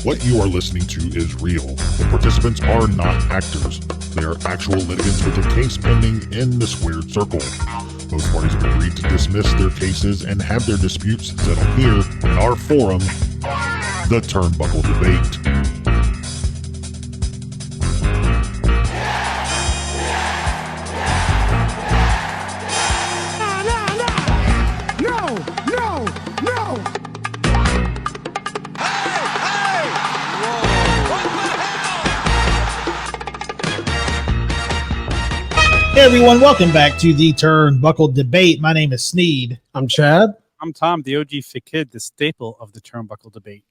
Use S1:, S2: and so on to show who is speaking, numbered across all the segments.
S1: What you are listening to is real. The participants are not actors. They are actual litigants with a case pending in the squared circle. Both parties have agreed to dismiss their cases and have their disputes settled here in our forum, the Turnbuckle Debate.
S2: Hey everyone, welcome back to the Turnbuckle Debate. My name is Sneed.
S3: I'm Chad.
S4: I'm Tom, the OG Fit Kid, the staple of the Turnbuckle Debate.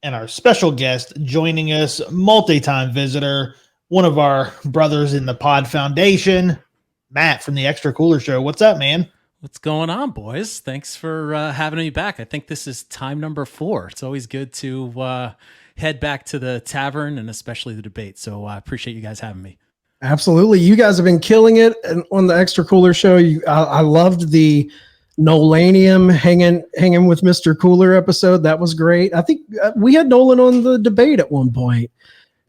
S2: And our special guest joining us, multi-time visitor, one of our brothers in the Pod Foundation, Matt from the Extra Cooler Show. What's up, man?
S5: What's going on, boys? Thanks for having me back. I think this is time number 4. It's always good to head back to the Tavern and especially the debate. So I appreciate you guys having me.
S3: Absolutely. You guys have been killing it on the Extra Cooler Show. I loved the Nolanium hanging with Mr. Cooler episode. That was great. I think we had Nolan on the debate at one point,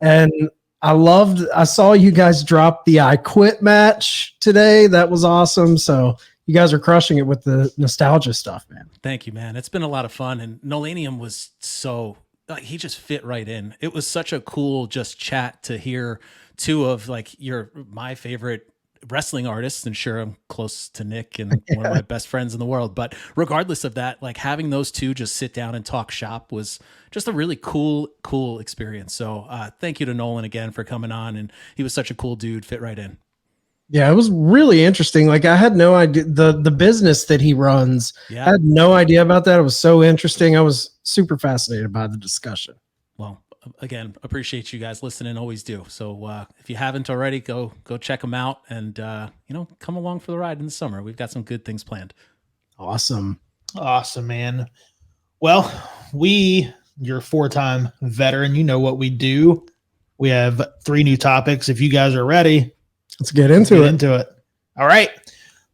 S3: and I saw you guys drop the I Quit match today. That was awesome. So you guys are crushing it with the nostalgia stuff, man.
S5: Thank you, man. It's been a lot of fun, and Nolanium was he just fit right in. It was such a cool just chat to hear two of my favorite wrestling artists, and sure, I'm close to Nick and one of my best friends in the world, but regardless of that, like having those two just sit down and talk shop was just a really cool experience. So thank you to Nolan again for coming on, and he was such a cool dude, fit right in.
S3: Yeah, it was really interesting. Like I had no idea the business that he runs.
S5: Yeah.
S3: I had no idea about that. It was so interesting. I was super fascinated by the discussion.
S5: Well, again, appreciate you guys listening. Always do. So if you haven't already, go check them out and come along for the ride in the summer. We've got some good things planned.
S3: Awesome,
S2: man. Well, you're a 4-time veteran. You know what we do. We have 3 new topics. If you guys are ready,
S3: let's get into it.
S2: All right.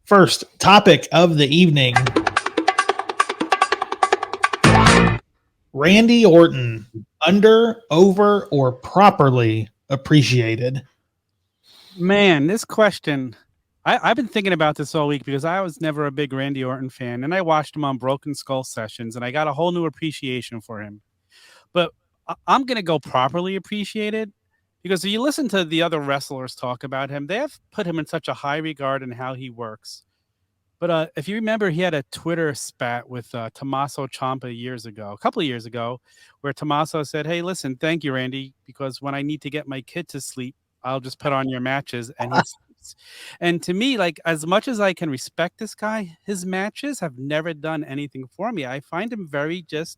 S2: First topic of the evening. Randy Orton, under, over, or properly appreciated?
S4: Man, this question, I've been thinking about this all week because I was never a big Randy Orton fan, and I watched him on Broken Skull Sessions, and I got a whole new appreciation for him. But I'm going to go properly appreciated because if you listen to the other wrestlers talk about him, they have put him in such a high regard in how he works. But if you remember, he had a Twitter spat with Tommaso Ciampa a couple of years ago, where Tommaso said, "Hey, listen, thank you, Randy, because when I need to get my kid to sleep, I'll just put on your matches." And he sleeps. And to me, like, as much as I can respect this guy, his matches have never done anything for me. I find him very just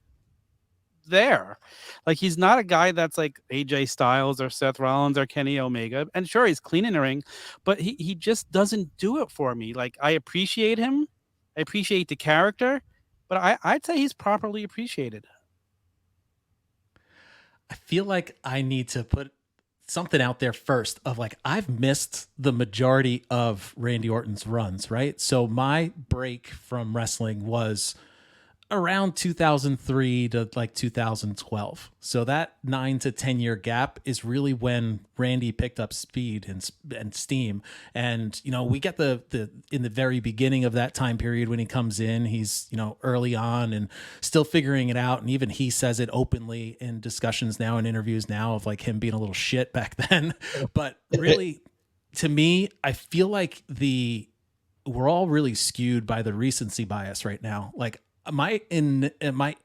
S4: there. Like, he's not a guy that's like AJ Styles or Seth Rollins or Kenny Omega, and sure, he's clean in the ring, but he just doesn't do it for me. Like, I appreciate him, I appreciate the character, but I'd say he's properly appreciated.
S5: I feel like I need to put something out there first of like, I've missed the majority of Randy Orton's runs, right? So my break from wrestling was around 2003 to like 2012. So that 9 to 10 year gap is really when Randy picked up speed and steam. And, we get the in the very beginning of that time period when he comes in, he's, early on and still figuring it out. And even he says it openly in discussions now and interviews now of like him being a little shit back then. But really, to me, I feel like we're all really skewed by the recency bias right now. Like, my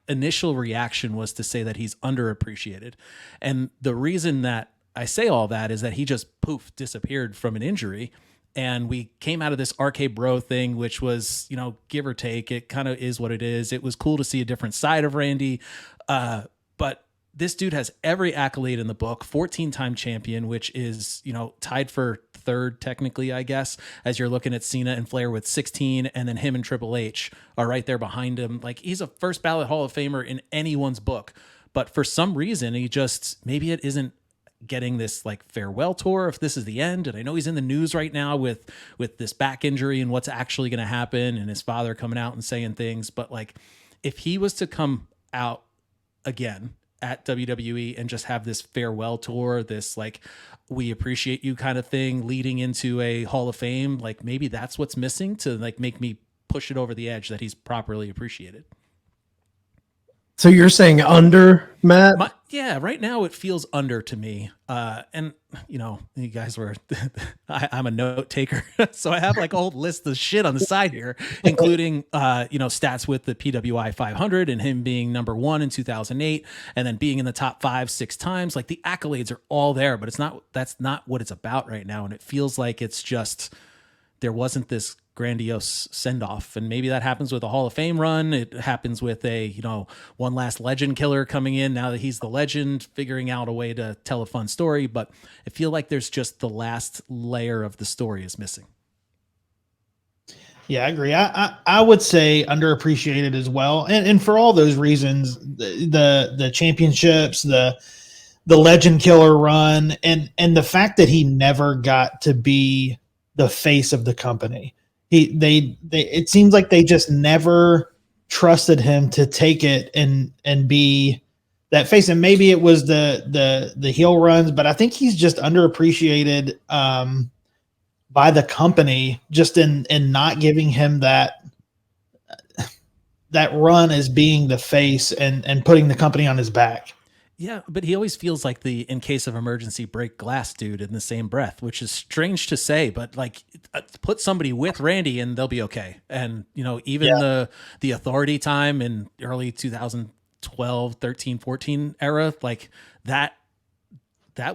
S5: initial reaction was to say that he's underappreciated. And the reason that I say all that is that he just disappeared from an injury. And we came out of this RK Bro thing, which was, give or take, it kind of is what it is. It was cool to see a different side of Randy. But this dude has every accolade in the book, 14-time champion, which is, tied for third technically, I guess, as you're looking at Cena and Flair with 16, and then him and Triple H are right there behind him. Like, he's a first ballot Hall of Famer in anyone's book. But for some reason, maybe it isn't getting this like farewell tour if this is the end. And I know he's in the news right now with this back injury and what's actually going to happen, and his father coming out and saying things. But like, if he was to come out again at WWE and just have this farewell tour, this like, we appreciate you kind of thing leading into a Hall of Fame. Like maybe that's what's missing to like make me push it over the edge that he's properly appreciated.
S3: So you're saying under, Matt?
S5: Yeah, right now it feels under to me. And you know, you guys were, I'm a note taker. So I have like a whole list of shit on the side here, including, stats with the PWI 500 and him being number 1 in 2008 and then being in the top 5-6 times. Like the accolades are all there, but that's not what it's about right now. And it feels like it's just, there wasn't this grandiose send-off, and maybe that happens with a Hall of Fame run. It happens with a one last legend killer coming in now that he's the legend, figuring out a way to tell a fun story. But I feel like there's just the last layer of the story is missing.
S2: Yeah, I agree. I would say underappreciated as well, and for all those reasons, the championships, the legend killer run, and the fact that he never got to be the face of the company. It seems like they just never trusted him to take it and be that face. And maybe it was the heel runs, but I think he's just underappreciated by the company just in not giving him that run as being the face and putting the company on his back.
S5: Yeah, but he always feels like the in case of emergency break glass dude in the same breath, which is strange to say, but like put somebody with Randy and they'll be okay. And even the authority time in early 2012, 13, 14 era, like that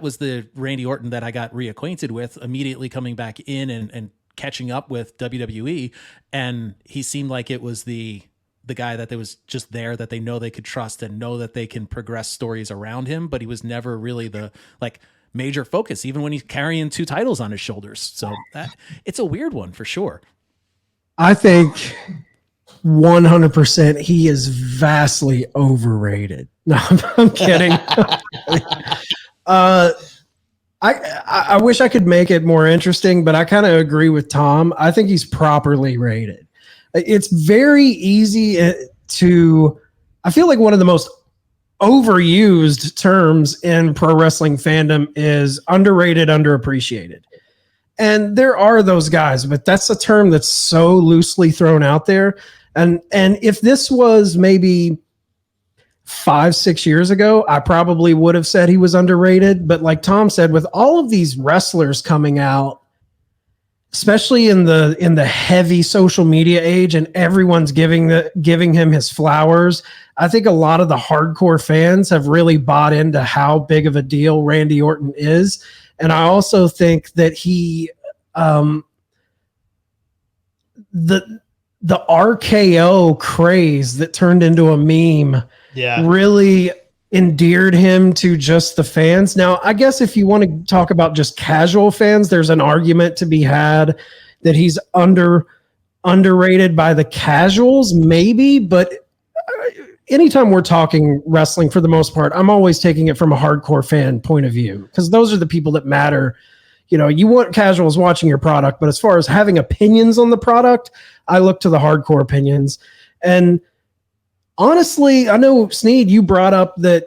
S5: was the Randy Orton that I got reacquainted with, immediately coming back in and catching up with WWE, and he seemed like it was the guy that was just there, that they know they could trust and know that they can progress stories around him, but he was never really the like major focus, even when he's carrying 2 titles on his shoulders. So it's a weird one for sure. I
S3: think 100% he is vastly overrated. No, I'm kidding. I wish I could make it more interesting, but I kind of agree with Tom. I think he's properly rated. It's very easy to, I feel like one of the most overused terms in pro wrestling fandom is underrated, underappreciated. And there are those guys, but that's a term that's so loosely thrown out there. And if this was maybe 5-6 years ago, I probably would have said he was underrated. But like Tom said, with all of these wrestlers coming out, especially in the heavy social media age, and everyone's giving him his flowers, I think a lot of the hardcore fans have really bought into how big of a deal Randy Orton is. And I also think that he, the RKO craze that turned into a meme, really endeared him to just the fans. Now, I guess if you want to talk about just casual fans, there's an argument to be had that he's underrated by the casuals, maybe. But anytime we're talking wrestling, for the most part, I'm always taking it from a hardcore fan point of view, because those are the people that matter. You want casuals watching your product, but as far as having opinions on the product, I look to the hardcore opinions. And honestly, I know, Sneed, you brought up that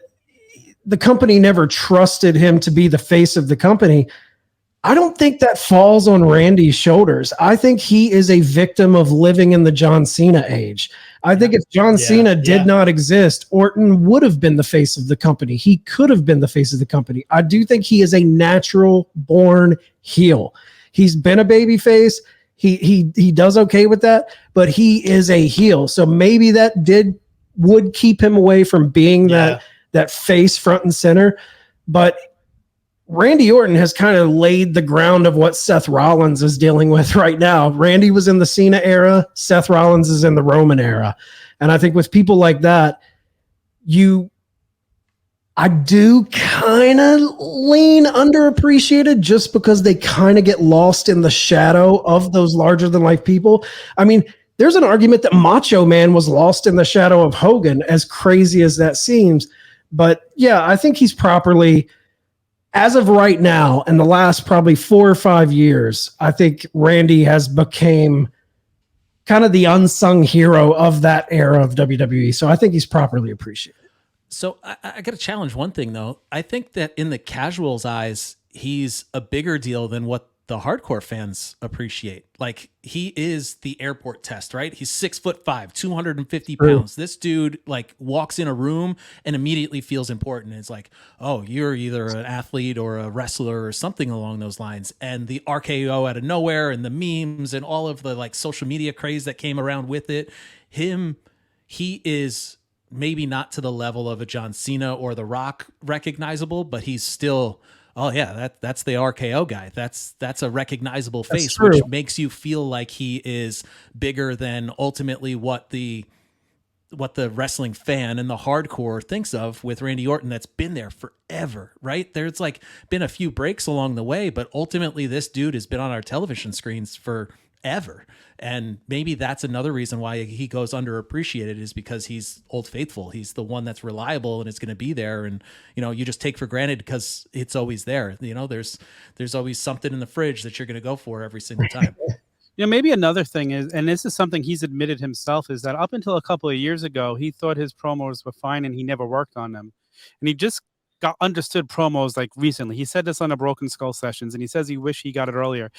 S3: the company never trusted him to be the face of the company. I don't think that falls on Randy's shoulders. I think he is a victim of living in the John Cena age. I think if John Cena did not exist, Orton would have been the face of the company. He could have been the face of the company. I do think he is a natural born heel. He's been a babyface. He does okay with that, but he is a heel. So maybe that would keep him away from being that face front and center. But Randy Orton has kind of laid the ground of what Seth Rollins is dealing with right now. Randy was in the Cena era. Seth Rollins is in the Roman era. And I think with people like that, I do kind of lean underappreciated just because they kind of get lost in the shadow of those larger than life people. I mean, there's an argument that Macho Man was lost in the shadow of Hogan, as crazy as that seems. But yeah, I think he's properly, as of right now, in the last probably 4 or 5 years, I think Randy has become kind of the unsung hero of that era of WWE. So I think he's properly appreciated.
S5: So I got to challenge one thing, though. I think that in the casuals' eyes, he's a bigger deal than what the hardcore fans appreciate. Like, he is the airport test, right? He's 6'5", 250 pounds. This dude like walks in a room and immediately feels important. It's like, oh, you're either an athlete or a wrestler or something along those lines. And the RKO out of nowhere and the memes and all of the like social media craze that came around with it. He is maybe not to the level of a John Cena or The Rock recognizable, but he's still, oh yeah, that's the RKO guy. That's a recognizable face, which makes you feel like he is bigger than ultimately what the wrestling fan and the hardcore thinks of with Randy Orton. That's been there forever, right? There's like been a few breaks along the way, but ultimately this dude has been on our television screens forever. And maybe that's another reason why he goes underappreciated, is because he's Old Faithful. He's the one that's reliable and it's going to be there. And, you know, you just take for granted because it's always there. You know, there's always something in the fridge that you're going to go for every single time.
S4: You know, maybe another thing is, and this is something he's admitted himself, is that up until a couple of years ago, he thought his promos were fine and he never worked on them. And he just got understood promos like recently. He said this on the Broken Skull sessions, and he says he wished he got it earlier.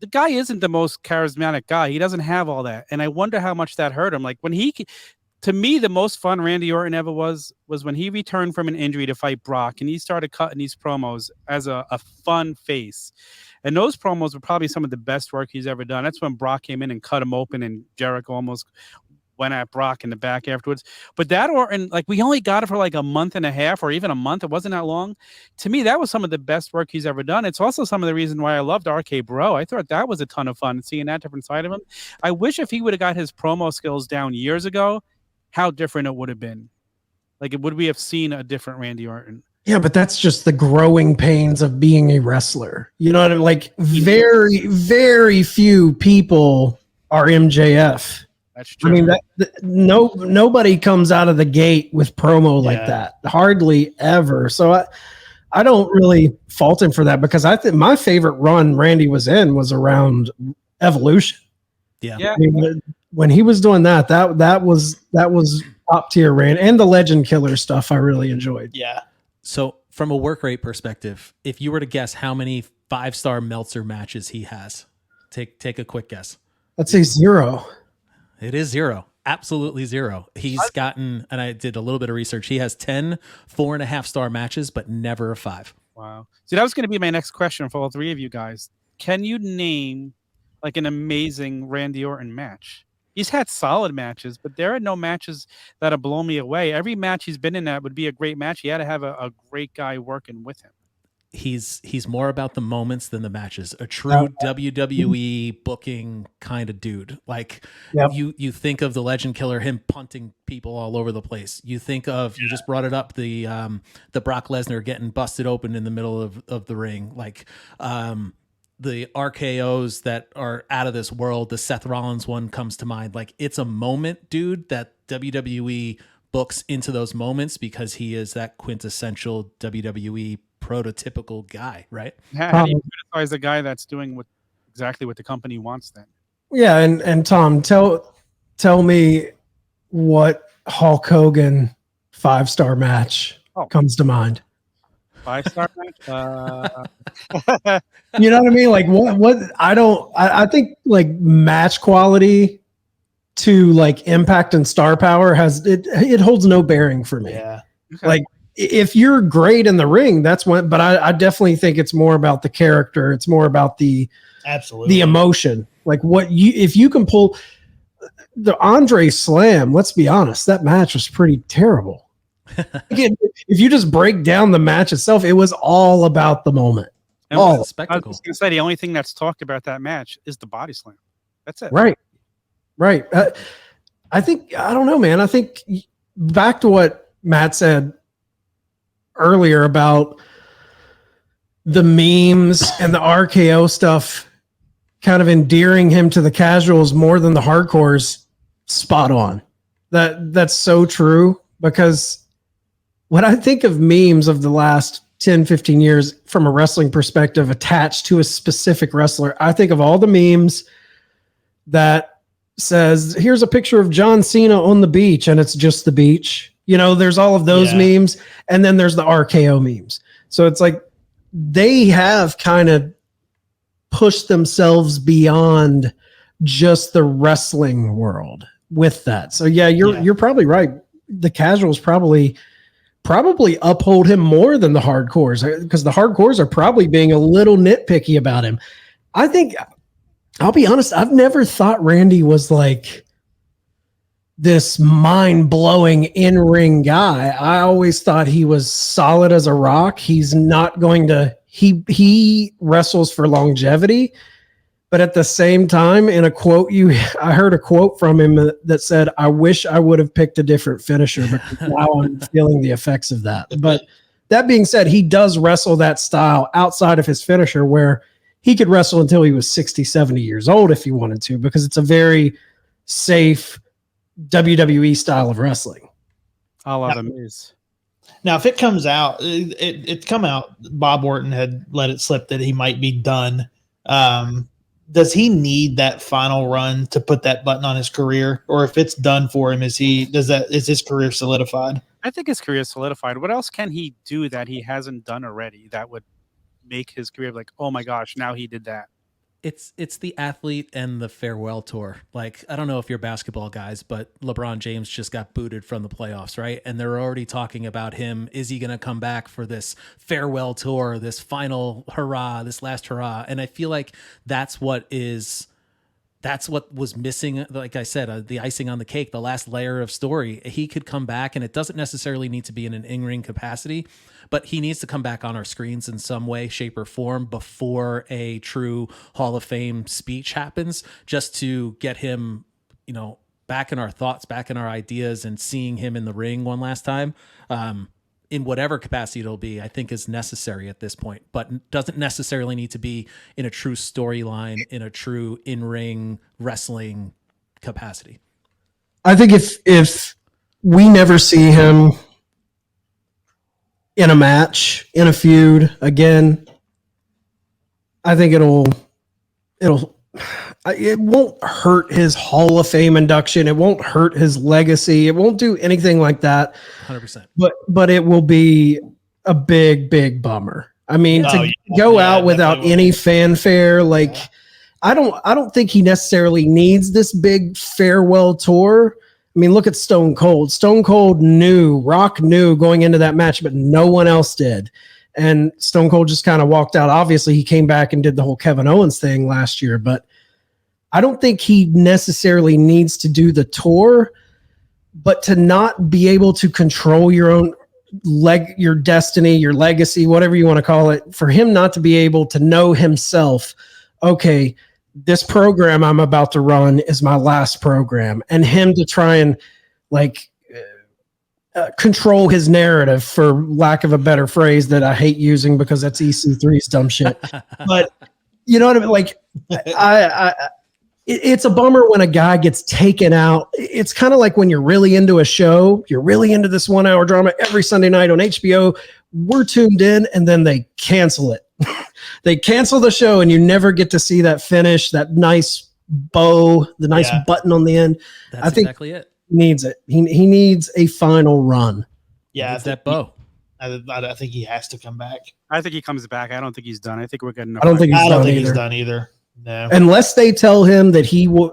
S4: The guy isn't the most charismatic guy. He doesn't have all that. And I wonder how much that hurt him. Like to me, the most fun Randy Orton ever was when he returned from an injury to fight Brock, and he started cutting these promos as a fun face. And those promos were probably some of the best work he's ever done. That's when Brock came in and cut him open, and Jericho almost went at Brock in the back afterwards. But that Orton, like, we only got it for like a month and a half or even a month. It wasn't that long. To me, that was some of the best work he's ever done. It's also some of the reason why I loved RK Bro. I thought that was a ton of fun, seeing that different side of him. I wish if he would have got his promo skills down years ago, how different it would have been. Like, would we have seen a different Randy Orton?
S3: Yeah, but that's just the growing pains of being a wrestler. You know what I mean? Like, very, very few people are MJF.
S4: That's true.
S3: I mean, nobody comes out of the gate with promo like that. Hardly ever. So I don't really fault him for that, because I think my favorite run Randy was in was around Evolution.
S5: Yeah.
S3: I mean, when he was doing that was top tier Randy, and the Legend Killer stuff I really enjoyed.
S2: Yeah.
S5: So from a work rate perspective, if you were to guess how many 5-star Meltzer matches he has, take a quick guess.
S3: I'd say 0.
S5: It is 0. Absolutely 0. He's gotten, and I did a little bit of research, he has 10 4.5-star matches, but never a 5.
S4: Wow. See, that was going to be my next question for all three of you guys. Can you name like an amazing Randy Orton match? He's had solid matches, but there are no matches that'll blow me away. Every match he's been in that would be a great match. He had to have a great guy working with him.
S5: He's more about the moments than the matches. A true WWE booking kind of dude. Like, you think of the Legend Killer, him punting people all over the place. You think of, you just brought it up, the Brock Lesnar getting busted open in the middle of the ring. Like, the RKOs that are out of this world. The Seth Rollins one comes to mind. Like, it's a moment, dude, that WWE books into those moments because he is that quintessential WWE prototypical guy, right?
S4: How do you criticize a guy that's doing exactly what the company wants then?
S3: Yeah, and Tom, tell me what Hulk Hogan 5-star match comes to mind.
S4: 5-star match?
S3: You know what I mean? Like, what I think like match quality to like impact and star power it holds no bearing for me.
S2: Yeah.
S4: Okay.
S3: Like, if you're great in the ring, that's when, but I definitely think it's more about the character. It's more about the emotion. Like, if you can pull the Andre Slam, let's be honest, that match was pretty terrible. Again, if you just break down the match itself, it was all about the moment.
S5: And it was a
S4: I
S5: spectacle.
S4: was going to say, the only thing that's talked about that match is the body slam. That's it.
S3: Right. I think, I don't know, man. I think back to what Matt said earlier about the memes and the RKO stuff kind of endearing him to the casuals more than the hardcores. Spot on. That's so true, because when I think of memes of the last 10, 15 years from a wrestling perspective attached to a specific wrestler, I think of all the memes that says, here's a picture of John Cena on the beach, and it's just the beach. There's all of those memes, and then there's the RKO memes. So it's like they have kind of pushed themselves beyond just the wrestling world with that. So you're probably right. The casuals probably uphold him more than the hardcores, because the hardcores are probably being a little nitpicky about him. I think, I'll be honest, I've never thought Randy was like this mind-blowing in-ring guy. I always thought he was solid as a rock. He's not going to, he wrestles for longevity, but at the same time, in a quote, I heard a quote from him that said, "I wish I would have picked a different finisher, but now I'm feeling the effects of that." But that being said, he does wrestle that style outside of his finisher, where he could wrestle until he was 60, 70 years old if he wanted to, because it's a very safe WWE style of wrestling.
S4: I love him. Is
S2: now, if it comes out, it come out, Bob Orton had let it slip that he might be done. Does he need that final run to put that button on his career, or if it's done for him, is his career solidified?
S4: I think his career is solidified. What else can he do that he hasn't done already that would make his career like, oh my gosh, now he did that?
S5: It's the athlete and the farewell tour. Like, I don't know if you're basketball guys, but LeBron James just got booted from the playoffs, right? And they're already talking about him. Is he going to come back for this farewell tour, this final hurrah, this last hurrah? And I feel like that's what was missing. Like I said, the icing on the cake, the last layer of story. He could come back, and it doesn't necessarily need to be in an in-ring capacity, but he needs to come back on our screens in some way, shape, or form before a true Hall of Fame speech happens, just to get him, back in our thoughts, back in our ideas, and seeing him in the ring one last time. In whatever capacity it'll be, I think is necessary at this point, but doesn't necessarily need to be in a true storyline, in a true in-ring wrestling capacity.
S3: I think if we never see him in a match, in a feud again, I think it won't hurt his Hall of Fame induction. It won't hurt his legacy. It won't do anything like that.
S5: 100%.
S3: But it will be a big, big bummer. I mean, to go out without any fanfare, I don't think he necessarily needs this big farewell tour. I mean, look at Stone Cold. Stone Cold Rock knew going into that match, but no one else did. And Stone Cold just kind of walked out. Obviously, he came back and did the whole Kevin Owens thing last year, but I don't think he necessarily needs to do the tour, but to not be able to control your own your destiny, your legacy, whatever you want to call it, for him not to be able to know himself, okay, this program I'm about to run is my last program, and him to try and control his narrative, for lack of a better phrase that I hate using because that's EC3's dumb shit. But you know what I mean? It's a bummer when a guy gets taken out. It's kind of like when you're really into a show, you're really into this 1 hour drama every Sunday night on HBO. We're tuned in, and then they cancel it. They cancel the show, and you never get to see that finish, that nice bow, the nice button on the end.
S5: That's exactly it.
S3: He needs it. He needs a final run.
S2: Yeah,
S5: that bow.
S2: I think he has to come back.
S4: I think he comes back. I don't think he's done. I think we're getting.
S3: I don't think
S2: he's done either. No.
S3: Unless they tell him that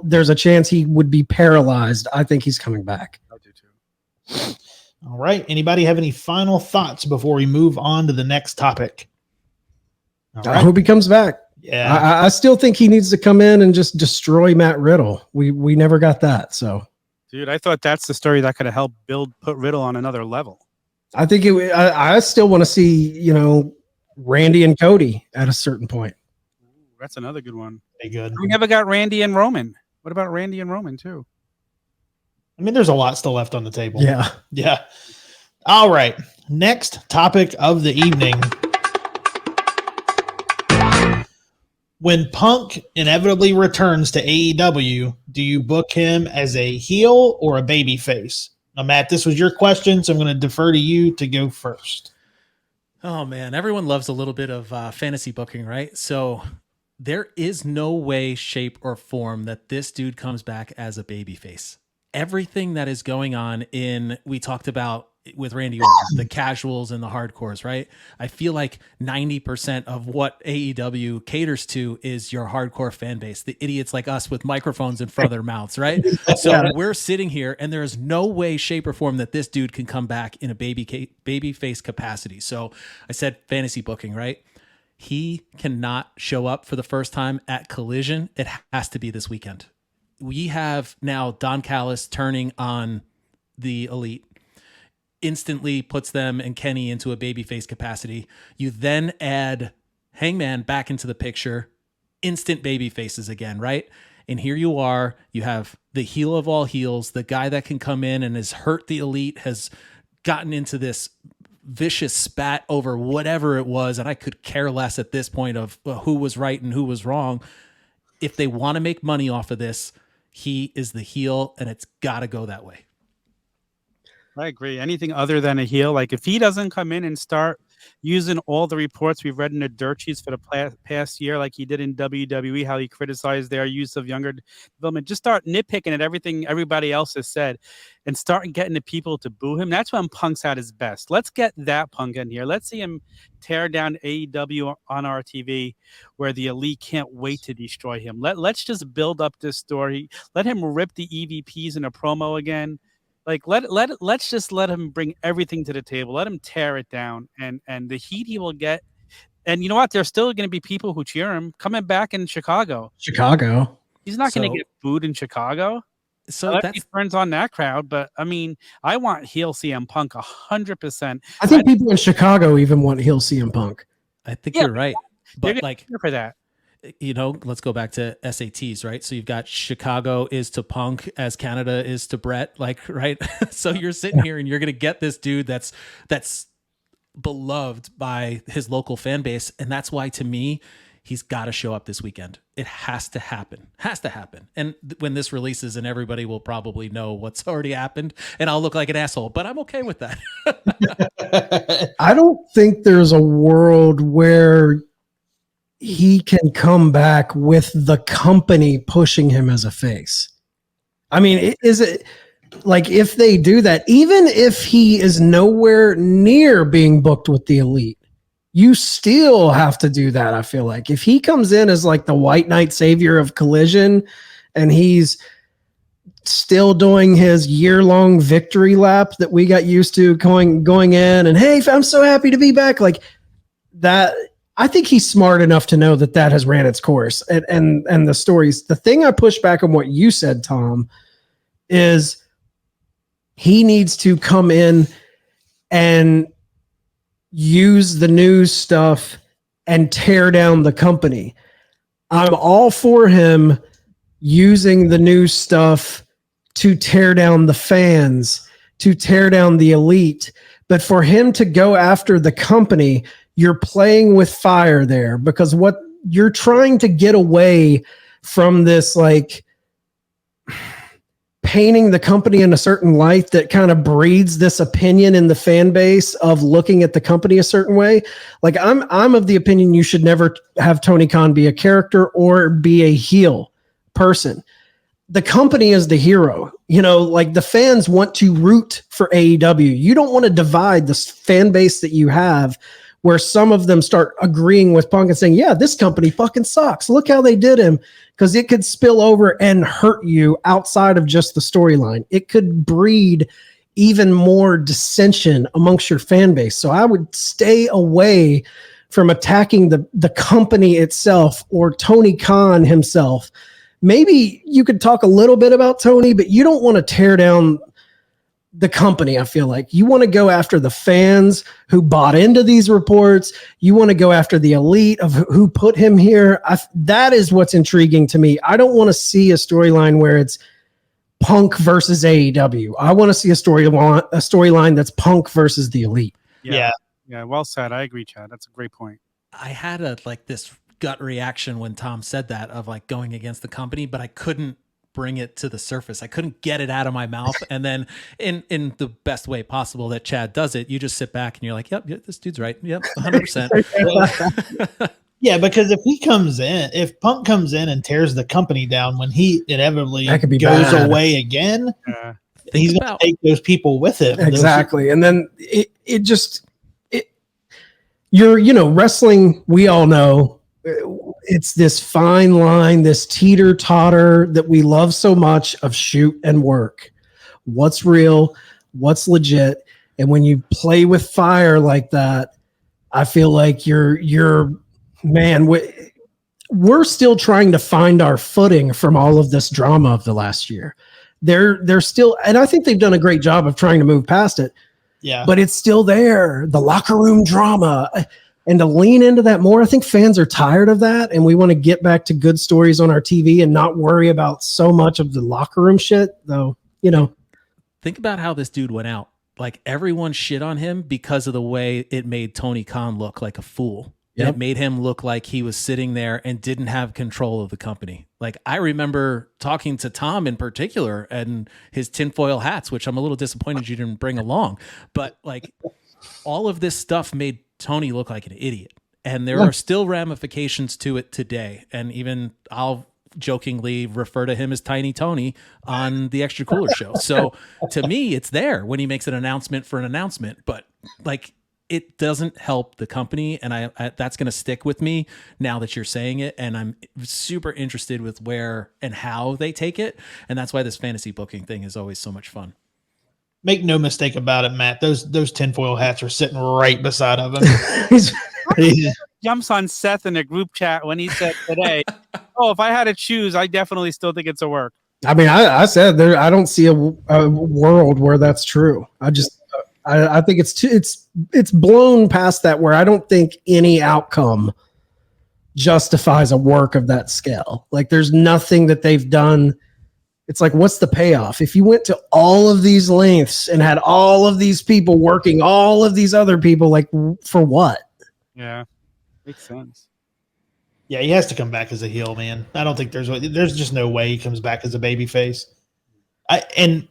S3: there's a chance he would be paralyzed, I think he's coming back.
S4: I do too.
S2: All right. Anybody have any final thoughts before we move on to the next topic? All right.
S3: I hope he comes back.
S2: Yeah.
S3: I still think he needs to come in and just destroy Matt Riddle. We never got that. So,
S4: dude, I thought that's the story that could have helped put Riddle on another level.
S3: I think I still want to see, Randy and Cody at a certain point.
S4: That's another good one.
S2: Pretty good.
S4: We never got Randy and Roman. What about Randy and Roman too?
S2: I mean, there's a lot still left on the table.
S3: Yeah.
S2: Yeah. All right. Next topic of the evening. When Punk inevitably returns to AEW, do you book him as a heel or a babyface? Now, Matt, this was your question, so I'm going to defer to you to go first.
S5: Oh, man. Everyone loves a little bit of fantasy booking, right? So there is no way, shape, or form that this dude comes back as a babyface. Everything that is going on we talked about with Randy Orton, the casuals and the hardcores, right? I feel like 90% of what AEW caters to is your hardcore fan base, the idiots like us with microphones in front of their mouths, right? So we're sitting here and there is no way, shape, or form that this dude can come back in a babyface capacity. So I said fantasy booking, right? He cannot show up for the first time at Collision. It has to be this weekend. We have now Don Callis turning on the Elite, instantly puts them and Kenny into a babyface capacity. You then add Hangman back into the picture, instant babyfaces again, right? And here you are, you have the heel of all heels, the guy that can come in and has hurt the Elite, has gotten into this vicious spat over whatever it was, and I could care less at this point of who was right and who was wrong. If they want to make money off of this, he is the heel, and it's got to go that way.
S4: I agree. Anything other than a heel, like if he doesn't come in and start using all the reports we've read in the dirt sheets for the past year, like he did in WWE, how he criticized their use of younger development, just start nitpicking at everything everybody else has said and start getting the people to boo him. That's when Punk's at his best. Let's get that Punk in here. Let's see him tear down AEW on our TV, where the Elite can't wait to destroy him. Let's just build up this story. Let him rip the EVPs in a promo again. Like let's just let him bring everything to the table. Let him tear it down, and the heat he will get. And you know what? There's still going to be people who cheer him coming back in Chicago. He's not going to get booed in Chicago. So he turns on that crowd. But I mean, I want heel CM Punk 100%.
S3: I think people in Chicago even want heel CM Punk.
S5: I think you're right. But like
S4: for that.
S5: You know, let's go back to SATs, right? So you've got Chicago is to Punk as Canada is to Brett, like, right? So you're sitting here and you're going to get this dude that's beloved by his local fan base. And that's why, to me, he's got to show up this weekend. It has to happen. And when this releases, and everybody will probably know what's already happened, and I'll look like an asshole, but I'm okay with that.
S3: I don't think there's a world where he can come back with the company pushing him as a face. I mean, is it like, if they do that, even if he is nowhere near being booked with the Elite, you still have to do that. I feel like if he comes in as like the white knight savior of Collision and he's still doing his year-long victory lap that we got used to going in and, hey, I'm so happy to be back, like that, I think he's smart enough to know that has ran its course. And the stories, the thing I push back on what you said, Tom, is he needs to come in and use the news stuff and tear down the company. I'm all for him using the news stuff to tear down the fans, to tear down the Elite. But for him to go after the company, you're playing with fire there, because what you're trying to get away from this, like painting the company in a certain light that kind of breeds this opinion in the fan base of looking at the company a certain way. Like I'm of the opinion you should never have Tony Khan be a character or be a heel person. The company is the hero. You know, like the fans want to root for AEW. You don't want to divide this fan base that you have, where some of them start agreeing with Punk and saying, yeah, this company fucking sucks. Look how they did him. Because it could spill over and hurt you outside of just the storyline. It could breed even more dissension amongst your fan base. So I would stay away from attacking the company itself or Tony Khan himself. Maybe you could talk a little bit about Tony, but you don't want to tear down the company. I feel like you want to go after the fans who bought into these reports. You want to go after the Elite of who put him here. That is what's intriguing to me. I don't want to see a storyline where it's Punk versus AEW. I want to see a storyline that's Punk versus the Elite.
S4: Yeah. Well said. I agree, Chad. That's a great point.
S5: I had this gut reaction when Tom said that, of like going against the company, but I couldn't bring it to the surface. I couldn't get it out of my mouth. And then in the best way possible that Chad does it, you just sit back and you're like, yep, this dude's right. Yep, 100%.
S2: Yeah, because if Punk comes in and tears the company down when he inevitably goes away again, And he's going to take those people with him.
S3: Exactly. And then wrestling, we all know it's this fine line, this teeter-totter that we love so much of shoot and work. What's real? What's legit? And when you play with fire like that, I feel like we're still trying to find our footing from all of this drama of the last year. They're still, and I think they've done a great job of trying to move past it.
S2: Yeah.
S3: But it's still there. The locker room drama. And to lean into that more, I think fans are tired of that. And we want to get back to good stories on our TV and not worry about so much of the locker room shit, though,
S5: Think about how this dude went out. Like, everyone shit on him because of the way it made Tony Khan look like a fool. Yep. It made him look like he was sitting there and didn't have control of the company. Like, I remember talking to Tom in particular and his tinfoil hats, which I'm a little disappointed you didn't bring along. But like, all of this stuff made Tony look like an idiot. And there are still ramifications to it today. And even I'll jokingly refer to him as Tiny Tony on the Extra Cooler Show. So to me, it's there when he makes an announcement for an announcement. But like, it doesn't help the company, and I that's going to stick with me now that you're saying it, and I'm super interested with where and how they take it, and that's why this fantasy booking thing is always so much fun.
S2: Make no mistake about it, Matt. Those tinfoil hats are sitting right beside of him.
S4: He jumps on Seth in a group chat when he said today, "Oh, if I had to choose, I definitely still think it's a work."
S3: I mean, I said there. I don't see a world where that's true. I think it's blown past that, where I don't think any outcome justifies a work of that scale. Like, there's nothing that they've done. It's like, what's the payoff? If you went to all of these lengths and had all of these people working all of these other people, like, for what?
S4: Yeah, makes sense.
S2: Yeah, he has to come back as a heel, man. I don't think there's just no way he comes back as a babyface. I'm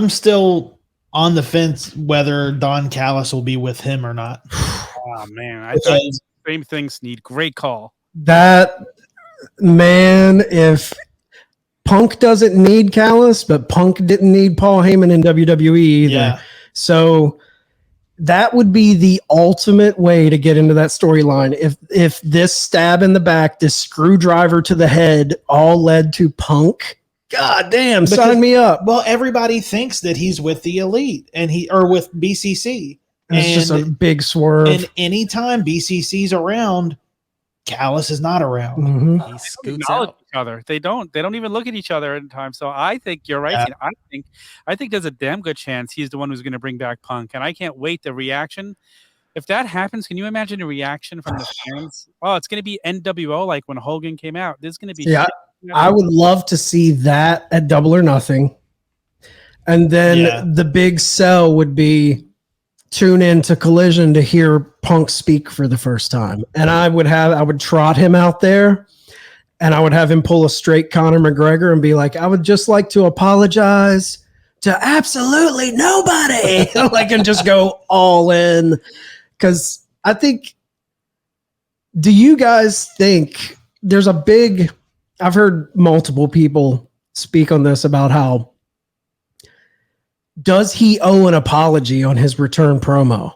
S2: still on the fence whether Don Callis will be with him or not.
S4: Oh man, I thought same thing, Sneed. Great call.
S3: That man, if Punk doesn't need Callis, but Punk didn't need Paul Heyman in WWE either.
S2: Yeah.
S3: So that would be the ultimate way to get into that storyline. If this stab in the back, this screwdriver to the head, all led to Punk. God damn, sign me up.
S2: Well, everybody thinks that he's with the Elite or with BCC.
S3: It's just a big swerve.
S2: And anytime BCC's around, Callis is not around.
S3: Mm-hmm.
S5: He scoots
S4: Acknowledge
S5: out.
S4: each other. They don't even look at each other at times. So I think you're right.
S2: Yeah.
S4: I think there's a damn good chance he's the one who's going to bring back Punk. And I can't wait the reaction. If that happens, can you imagine the reaction from the fans? Oh, it's going to be NWO like when Hogan came out. There's going to be shit.
S3: I would love to see that at Double or Nothing. And then the big sell would be tune in to Collision to hear Punk speak for the first time. And I would trot him out there, and I would have him pull a straight Conor McGregor and be like, I would just like to apologize to absolutely nobody. And just go all in. Because I think, do you guys think there's a big... I've heard multiple people speak on this about how, does he owe an apology on his return promo?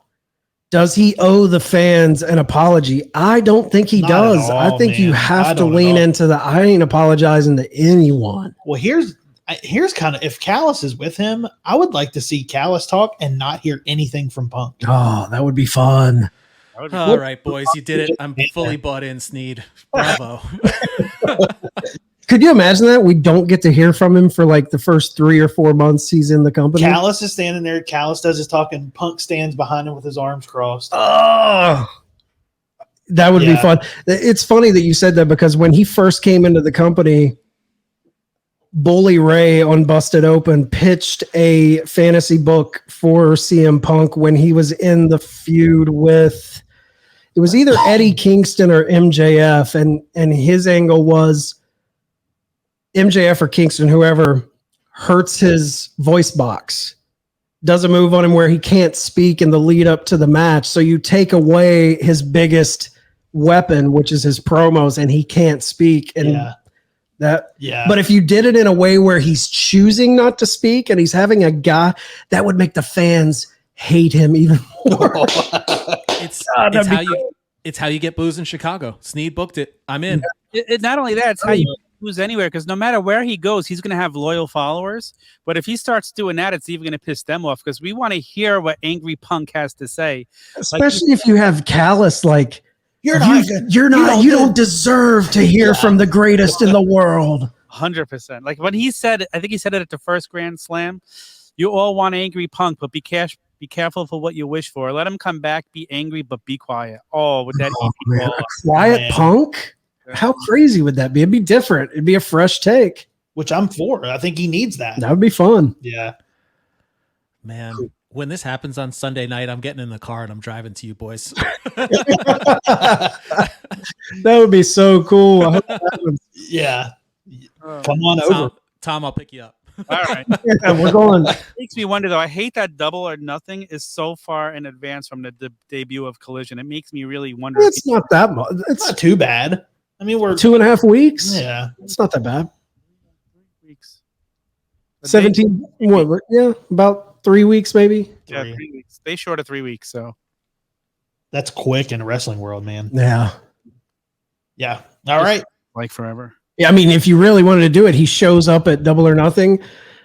S3: Does he owe the fans an apology? I don't think he does. I think you have to lean into the, I ain't apologizing to anyone.
S2: Well, here's kind of, if Callis is with him, I would like to see Callis talk and not hear anything from Punk.
S3: Oh, that would be fun.
S5: All right, boys, you did it. I'm fully bought in, Sneed. Bravo.
S3: Could you imagine that? We don't get to hear from him for like the first 3 or 4 months he's in the company.
S2: Callis is standing there. Callis does his talking. Punk stands behind him with his arms crossed.
S3: Oh, that would be fun. It's funny that you said that, because when he first came into the company, Bully Ray on Busted Open pitched a fantasy book for CM Punk when he was in the feud with, it was either Eddie Kingston or MJF, and his angle was MJF or Kingston, whoever, hurts his voice box, does a move on him where he can't speak in the lead up to the match. So you take away his biggest weapon, which is his promos, and he can't speak. And
S2: Yeah.
S3: But if you did it in a way where he's choosing not to speak and he's having a guy, that would make the fans hate him even more.
S5: It's how you get booze in Chicago. Sneed booked it. I'm in.
S4: Not only that, it's how you lose anywhere, because no matter where he goes, he's going to have loyal followers. But if he starts doing that, it's even going to piss them off, because we want to hear what Angry Punk has to say.
S3: Especially if you have Callus, like, you don't deserve to hear from the greatest in the world.
S4: 100%. Like when he said, I think he said it at the first Grand Slam, you all want Angry Punk, but be careful for what you wish for. Let him come back, be angry, but be quiet. Oh, would that
S3: be a quiet Punk? How crazy would that be? It'd be different. It'd be a fresh take.
S2: Which I'm for. I think he needs that.
S3: That would be fun.
S2: Yeah.
S5: Man, when this happens on Sunday night, I'm getting in the car and I'm driving to you boys.
S3: That would be so cool. I hope that happens.
S2: Yeah. Come on over.
S5: Tom, I'll pick you up.
S4: All right.
S3: Yeah, we're going.
S4: It makes me wonder, though. I hate that Double or Nothing is so far in advance from the debut of Collision. It makes me really wonder.
S3: It's not that much.
S2: It's not too bad. I mean, we're
S3: 2.5 weeks.
S2: Yeah.
S3: It's not that bad.
S4: Weeks.
S3: 17. What? Yeah, about 3 weeks, maybe.
S4: Yeah, 3 weeks. They short of 3 weeks, so
S2: that's quick in the wrestling world, man.
S3: Yeah.
S2: Yeah. All right.
S4: Like forever.
S3: Yeah, I mean, if you really wanted to do it, he shows up at Double or Nothing,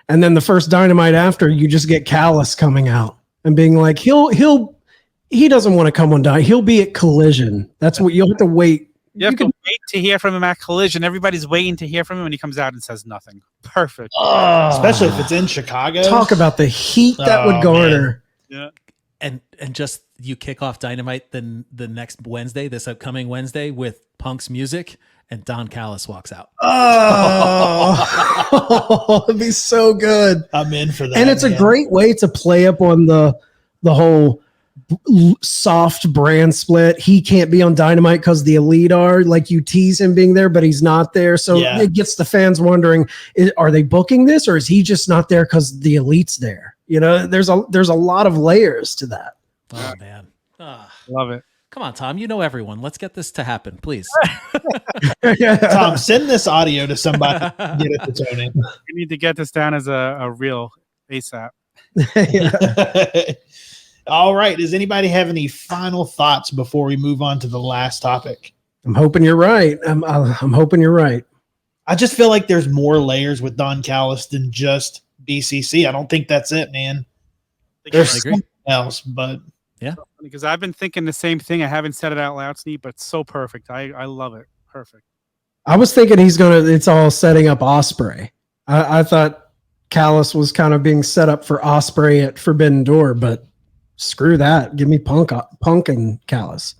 S3: and then the first Dynamite after, you just get Callus coming out and being like, he doesn't want to come on Dynamite. He'll be at Collision. That's what you'll have to wait.
S4: You have to wait to hear from him at Collision. Everybody's waiting to hear from him, and he comes out and says nothing. Perfect.
S2: Especially if it's in Chicago.
S3: Talk about the heat that would garner.
S4: Man.
S5: Yeah. And just you kick off Dynamite then the next Wednesday, this upcoming Wednesday, with Punk's music, and Don Callis walks out.
S3: Oh, it'd be so good.
S2: I'm in for that.
S3: And it's a great way to play up on the whole soft brand split. He can't be on Dynamite because the Elite are. Like, you tease him being there, but he's not there. So it gets the fans wondering, are they booking this, or is he just not there because the Elite's there? You know, there's a lot of layers to that.
S5: Oh, man.
S4: Love it.
S5: Come on, Tom. You know everyone. Let's get this to happen, please.
S2: Tom, send this audio to somebody. Get it to Tony.
S4: We need to get this down as a real ASAP.
S2: All right. Does anybody have any final thoughts before we move on to the last topic?
S3: I'm hoping you're right. I'm hoping you're right.
S2: I just feel like there's more layers with Don Callis than just BCC. I don't think that's it, man. There's something else, but
S5: yeah.
S4: Because I've been thinking the same thing. I haven't said it out loud, Steve, but it's so perfect. I love it. Perfect.
S3: I was thinking it's all setting up Osprey. I thought Callis was kind of being set up for Osprey at Forbidden Door, but screw that. Give me Punk and Callis.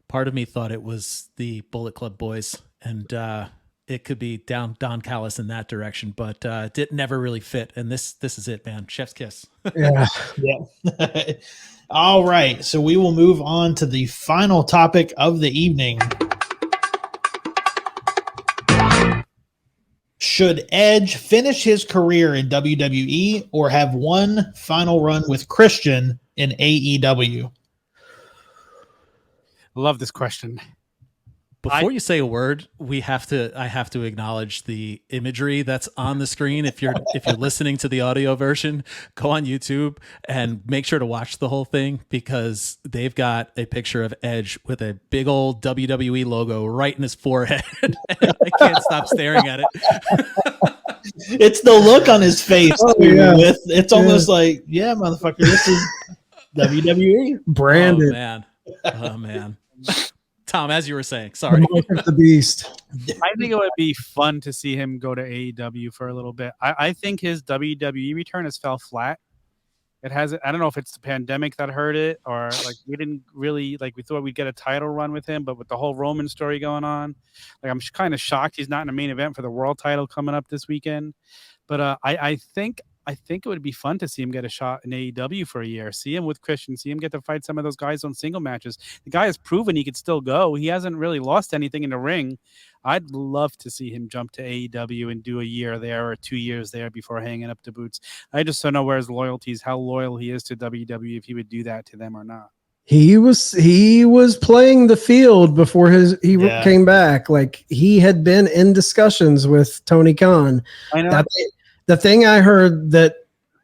S5: Part of me thought it was the Bullet Club boys, and it could be Don Callis in that direction, but it never really fit. And this is it, man. Chef's kiss.
S3: Yeah.
S2: Yeah. All right. So we will move on to the final topic of the evening. Should Edge finish his career in WWE or have one final run with Christian in AEW?
S4: Love this question.
S5: Before you say a word, I have to acknowledge the imagery that's on the screen. If you're listening to the audio version, go on YouTube and make sure to watch the whole thing, because they've got a picture of Edge with a big old WWE logo right in his forehead. I can't stop staring at it.
S2: It's the look on his face. It's almost like, yeah, motherfucker, this is WWE.
S3: Branded.
S5: Oh man. Tom, as you were saying, sorry.
S3: The beast.
S4: I think it would be fun to see him go to AEW for a little bit. I think his WWE return has fell flat. It has. I don't know if it's the pandemic that hurt it, or like we didn't really we thought we'd get a title run with him, but with the whole Roman story going on, I'm kind of shocked he's not in the main event for the world title coming up this weekend. But I think it would be fun to see him get a shot in AEW for a year. See him with Christian. See him get to fight some of those guys on single matches. The guy has proven he could still go. He hasn't really lost anything in the ring. I'd love to see him jump to AEW and do a year there or 2 years there before hanging up the boots. I just don't know where his loyalty is, how loyal he is to WWE, if he would do that to them or not.
S3: He was playing the field before he came back. Like, he had been in discussions with Tony Khan.
S4: I know.
S3: The thing I heard that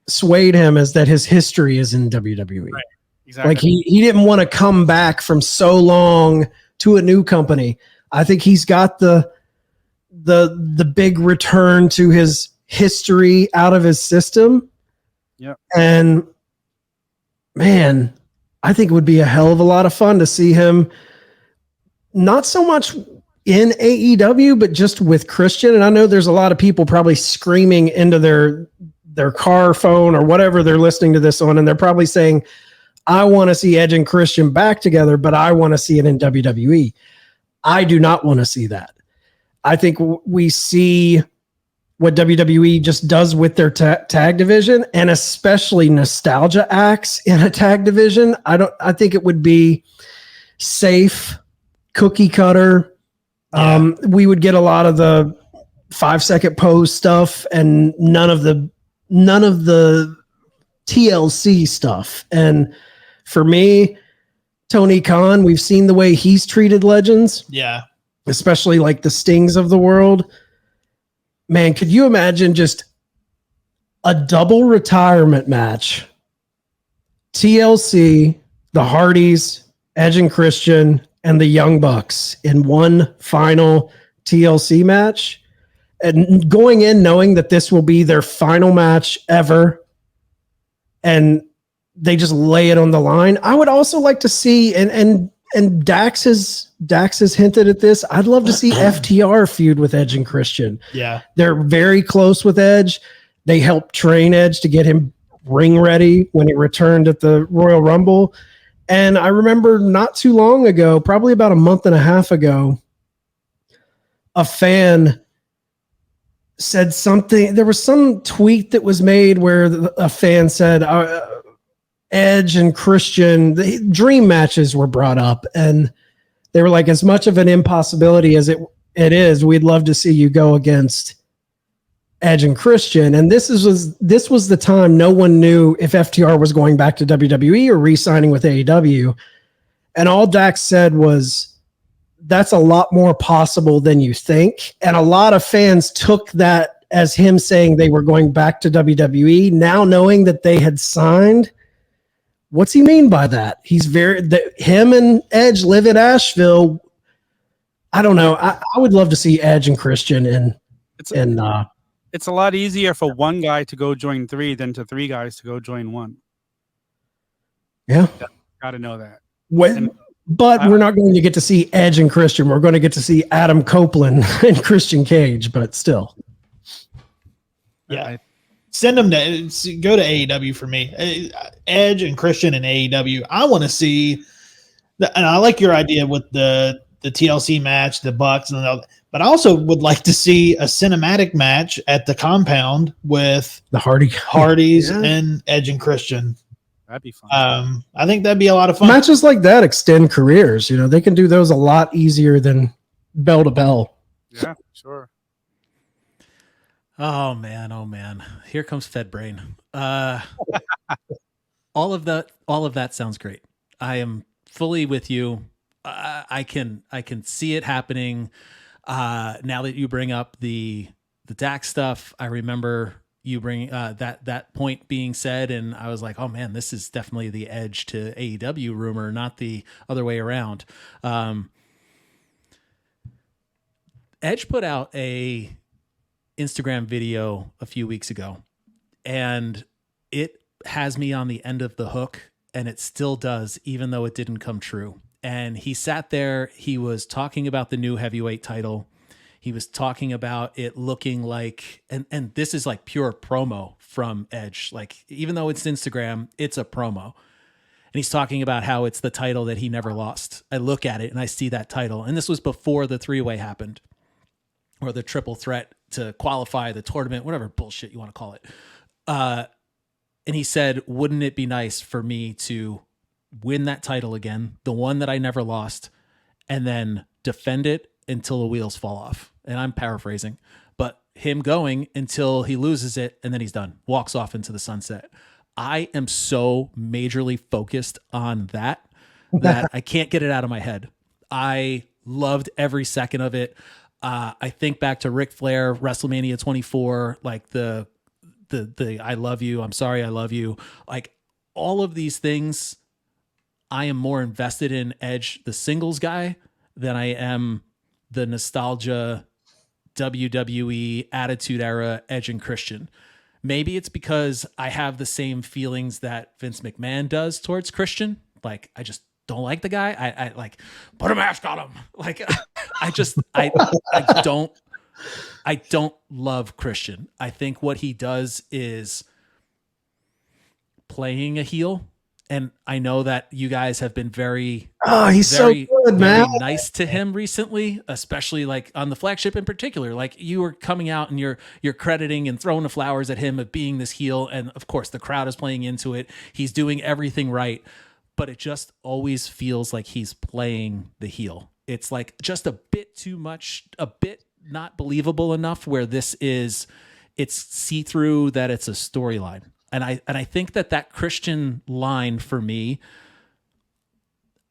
S3: swayed him is that his history is in WWE.
S4: Right. Exactly.
S3: Like, he didn't want to come back from so long to a new company. I think he's got the big return to his history out of his system.
S4: Yeah.
S3: And man, I think it would be a hell of a lot of fun to see him not so much in AEW, but just with Christian. And I know there's a lot of people probably screaming into their car phone or whatever they're listening to this on, and they're probably saying, I want to see Edge and Christian back together, but I want to see it in WWE. I do not want to see that. I think we see what WWE just does with their tag division, and especially nostalgia acts in a tag division. I think it would be safe, cookie cutter. Yeah. We would get a lot of the 5-second pose stuff and none of the TLC stuff. And for me, Tony Khan, we've seen the way he's treated legends.
S2: Yeah.
S3: Especially like the Stings of the world. Man, could you imagine just a double retirement match? TLC, the Hardys, Edge and Christian, and the Young Bucks in one final TLC match. And going in knowing that this will be their final match ever, and they just lay it on the line. I would also like to see, and Dax has hinted at this, I'd love to see FTR feud with Edge and Christian.
S2: Yeah.
S3: They're very close with Edge. They helped train Edge to get him ring ready when he returned at the Royal Rumble. And I remember not too long ago, probably about a month and a half ago, a fan said something. There was some tweet that was made where a fan said, Edge and Christian, the dream matches were brought up, and they were like, as much of an impossibility as it is, we'd love to see you go against Edge and Christian. And this was the time no one knew if FTR was going back to WWE or re-signing with AEW. And all Dax said was, that's a lot more possible than you think. And a lot of fans took that as him saying they were going back to WWE. Now knowing that they had signed, what's he mean by that? He's him and Edge live in Asheville. I don't know. I would love to see Edge and Christian
S4: it's a lot easier for one guy to go join three than to three guys to go join one.
S3: Yeah.
S4: Got to know that.
S3: But we're not going to get to see Edge and Christian. We're going to get to see Adam Copeland and Christian Cage, but still.
S2: Yeah. Send them to go to AEW for me. Edge and Christian and AEW. I want to see, and I like your idea with the TLC match, the Bucks, and all, but I also would like to see a cinematic match at the Compound with
S3: the
S2: Hardys and Edge and Christian.
S4: That'd be fun.
S2: I think that'd be a lot of fun.
S3: Matches like that extend careers. You know, they can do those a lot easier than bell to bell.
S4: Yeah, sure.
S5: Oh man. Here comes Fed Brain. All of that sounds great. I am fully with you. I can see it happening. Now that you bring up the Dax stuff, I remember you bring that point being said, and I was like, oh man, this is definitely the Edge to AEW rumor, not the other way around. Edge put out a Instagram video a few weeks ago, and it has me on the end of the hook, and it still does, even though it didn't come true. And he sat there, he was talking about the new heavyweight title. He was talking about it looking like, and this is like pure promo from Edge. Like, even though it's Instagram, it's a promo. And he's talking about how it's the title that he never lost. I look at it and I see that title. And this was before the 3-way happened, or the triple threat to qualify the tournament, whatever bullshit you want to call it. And he said, wouldn't it be nice for me to win that title again, the one that I never lost, and then defend it until the wheels fall off? And I'm paraphrasing, but him going until he loses it and then he's done, walks off into the sunset. I am so majorly focused on that that I can't get it out of my head. I loved every second of it. I think back to Ric Flair, WrestleMania 24, like the I love you, I'm sorry, I love you. Like all of these things, I am more invested in Edge, the singles guy, than I am the nostalgia WWE Attitude Era Edge and Christian. Maybe it's because I have the same feelings that Vince McMahon does towards Christian. Like, I just don't like the guy. I like, put a mask on him. Like, I don't love Christian. I think what he does is playing a heel. And I know that you guys have been
S3: he's so good, man.
S5: Very nice to him recently, especially like on the flagship in particular. Like you were coming out and you're crediting and throwing the flowers at him of being this heel. And of course the crowd is playing into it. He's doing everything right, but it just always feels like he's playing the heel. It's like just a bit too much, a bit not believable enough where it's see-through that it's a storyline. And I think that Christian line for me,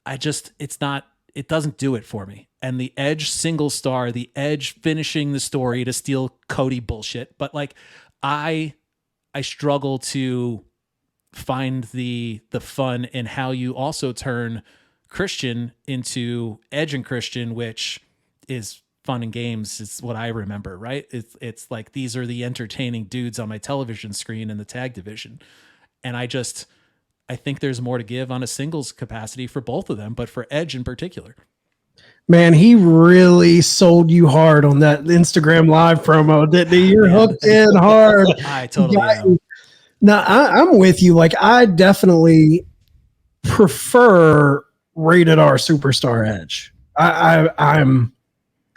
S5: it doesn't do it for me. And the Edge single star, the Edge finishing the story to steal Cody bullshit. But like, I struggle to find the fun in how you also turn Christian into Edge and Christian, which is fun and games. It's what I remember, right? It's like, these are the entertaining dudes on my television screen in the tag division. And I think there's more to give on a singles capacity for both of them, but for Edge in particular.
S3: Man, he really sold you hard on that Instagram live promo, didn't he? You're hooked in hard.
S5: I totally am.
S3: Now, I'm with you. Like, I definitely prefer rated R superstar Edge. I'm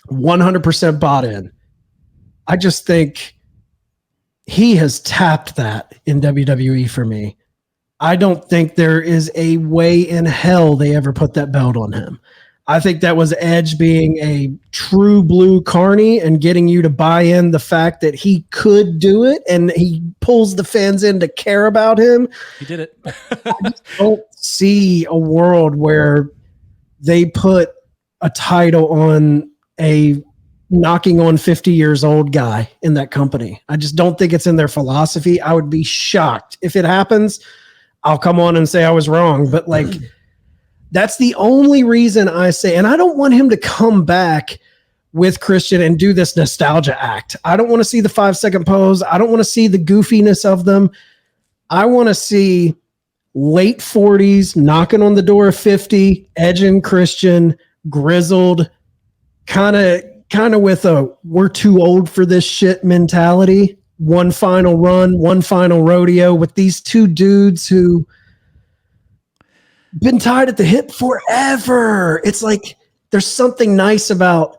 S3: 100% bought in. I just think he has tapped that in WWE for me. I don't think there is a way in hell they ever put that belt on him. I think that was Edge being a true blue carny and getting you to buy in the fact that he could do it, and he pulls the fans in to care about him.
S5: He did it.
S3: I just don't see a world where they put a title on a knocking on 50 years old guy in that company. I just don't think it's in their philosophy. I would be shocked if it happens. I'll come on and say I was wrong, but like, that's the only reason I say, and I don't want him to come back with Christian and do this nostalgia act. I don't want to see the 5-second pose. I don't want to see the goofiness of them. I want to see late 40s knocking on the door of 50, Edge and Christian, grizzled, kind of with a we're too old for this shit mentality. One final run, one final rodeo with these two dudes who been tied at the hip forever. It's like there's something nice about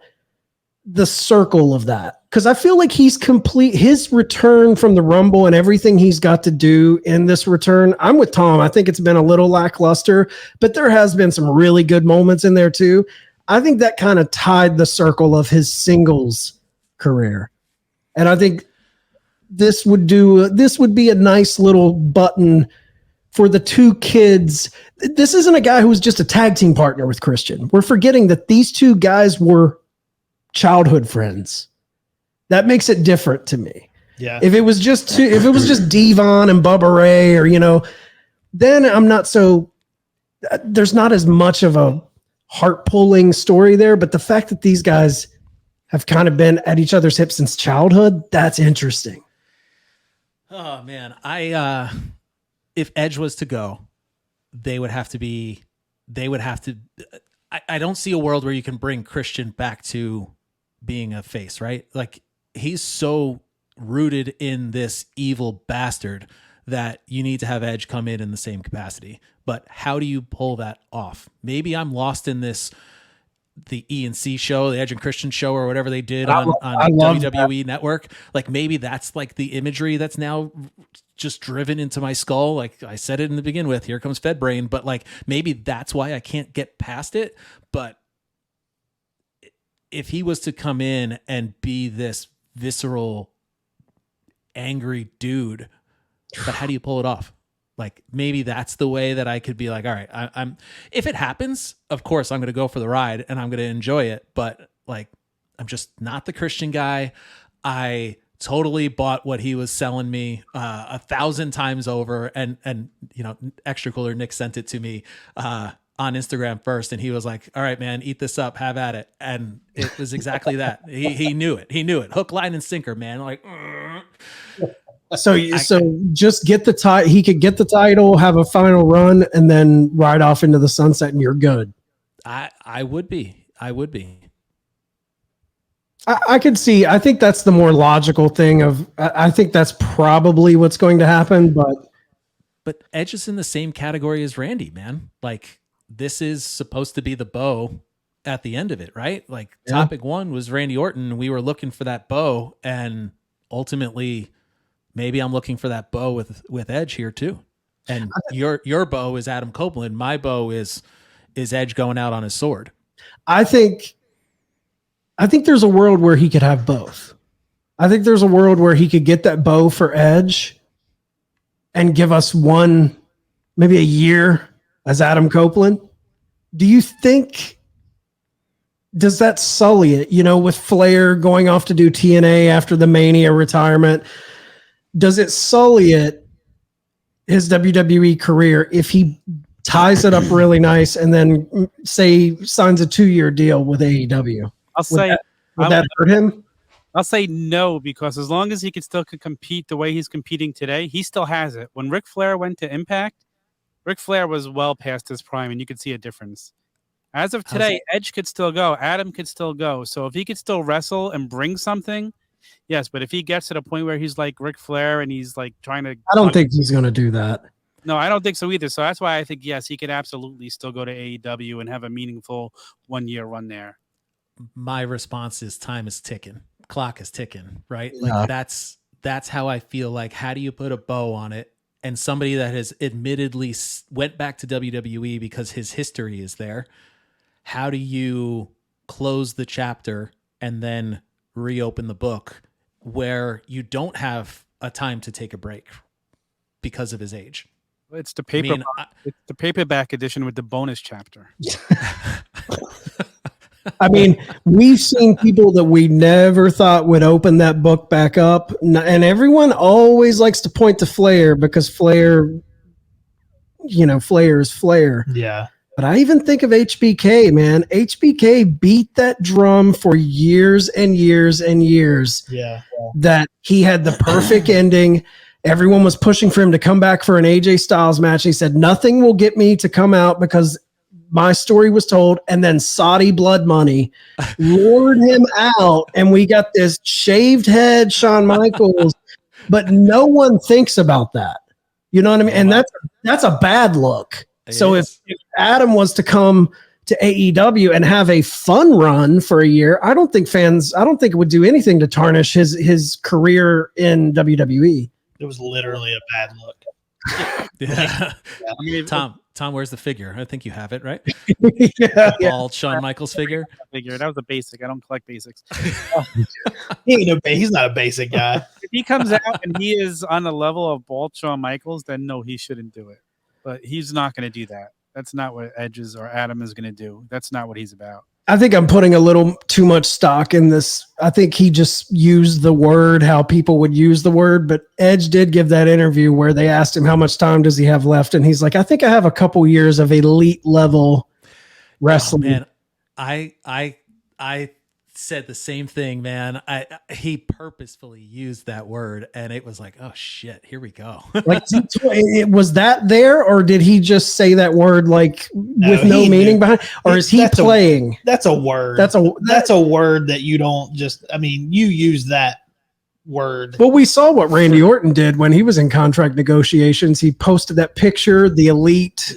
S3: the circle of that, because I feel like he's complete his return from the Rumble and everything he's got to do in this return. I'm with Tom. I think it's been a little lackluster, but there has been some really good moments in there too. I think that kind of tied the circle of his singles career. And I think this would be a nice little button for the two kids. This isn't a guy who was just a tag team partner with Christian. We're forgetting that these two guys were childhood friends. That makes it different to me.
S2: Yeah.
S3: If it was just Devon and Bubba Ray, or, then I'm not so, there's not as much of a heart-pulling story there, but the fact that these guys have kind of been at each other's hips since childhood, that's interesting.
S5: Oh man, if Edge was to go, I don't see a world where you can bring Christian back to being a face, right? Like, he's so rooted in this evil bastard that you need to have Edge come in the same capacity. But how do you pull that off? Maybe I'm lost in the E&C show, the Edge and Christian show, or whatever they did on WWE Network. Like, maybe that's like the imagery that's now just driven into my skull. Like I said it in the beginning with, here comes Fed Brain, but like, maybe that's why I can't get past it. But if he was to come in and be this visceral, angry dude, but how do you pull it off? Like maybe that's the way that I could be like, all right, I'm if it happens, of course I'm going to go for the ride and I'm going to enjoy it. But like, I'm just not the Christian guy. I totally bought what he was selling me 1,000 times over. And you know, Extra Cooler Nick sent it to me on Instagram first, and he was like, all right, man, eat this up, have at it. And it was exactly that. He knew it. He knew it. Hook, line, and sinker, man. Like,
S3: So just get the title. He could get the title, have a final run, and then ride off into the sunset, and you're good.
S5: I would be.
S3: I could see. I think that's the more logical thing. I think that's probably what's going to happen. But
S5: Edge is in the same category as Randy, man. Like, this is supposed to be the bow at the end of it, right? Like, topic one was Randy Orton. We were looking for that bow, and ultimately, maybe I'm looking for that bow with Edge here too. And your bow is Adam Copeland. My bow is Edge going out on his sword.
S3: I think there's a world where he could have both. I think there's a world where he could get that bow for Edge and give us maybe a year as Adam Copeland. Do you think, does that sully it? You know, with Flair going off to do TNA after the Mania retirement, does it sully his WWE career if he ties it up really nice and then say signs a 2-year deal with AEW? Would that hurt him?
S4: I'll say no, because as long as he can still compete the way he's competing today, he still has it. When Ric Flair went to Impact, Ric Flair was well past his prime, and you could see a difference. As of today, Edge could still go. Adam could still go. So if he could still wrestle and bring something, yes. But if he gets to the point where he's like Ric Flair and he's like trying to...
S3: I don't think he's going to do that.
S4: No, I don't think so either. So that's why I think, yes, he could absolutely still go to AEW and have a meaningful 1-year run there.
S5: My response is time is ticking. Clock is ticking, right? Like that's how I feel. Like, how do you put a bow on it? And somebody that has admittedly went back to WWE because his history is there. How do you close the chapter and then reopen the book where you don't have a time to take a break because of his age?
S4: It's the it's the paperback edition with the bonus chapter.
S3: I mean, we've seen people that we never thought would open that book back up. And everyone always likes to point to Flair because Flair is Flair.
S2: Yeah.
S3: But I even think of HBK, man. HBK beat that drum for years and years and years.
S2: Yeah.
S3: That he had the perfect ending. Everyone was pushing for him to come back for an AJ Styles match. He said, nothing will get me to come out because my story was told. And then Saudi blood money lured him out. And we got this shaved head Shawn Michaels. But no one thinks about that. You know what I mean? And that's a bad look. So if Adam was to come to AEW and have a fun run for a year, I don't think it would do anything to tarnish his career in WWE.
S2: It was literally a bad look.
S5: Yeah. I mean, Tom, where's the figure? I think you have it, right?
S3: Yeah.
S5: Bald Shawn Michaels figure.
S4: That was a basic. I don't collect basics.
S2: He's not a basic guy.
S4: If he comes out and he is on the level of bald Shawn Michaels, then no, he shouldn't do it. But he's not going to do that. That's not what Edge or Adam is going to do. That's not what he's about.
S3: I think I'm putting a little too much stock in this. I think he just used the word how people would use the word, but Edge did give that interview where they asked him how much time does he have left, and he's like, I think I have a couple years of elite level wrestling.
S5: Oh, man, I said the same thing, man. He purposefully used that word, and it was like, oh shit, here we go.
S3: Like, was that there, or did he just say that word like with no meaning behind, or is he playing?
S2: That's a word. That's a word that you don't just. I mean, you use that word.
S3: Well, we saw what Randy Orton did when he was in contract negotiations. He posted that picture, the elite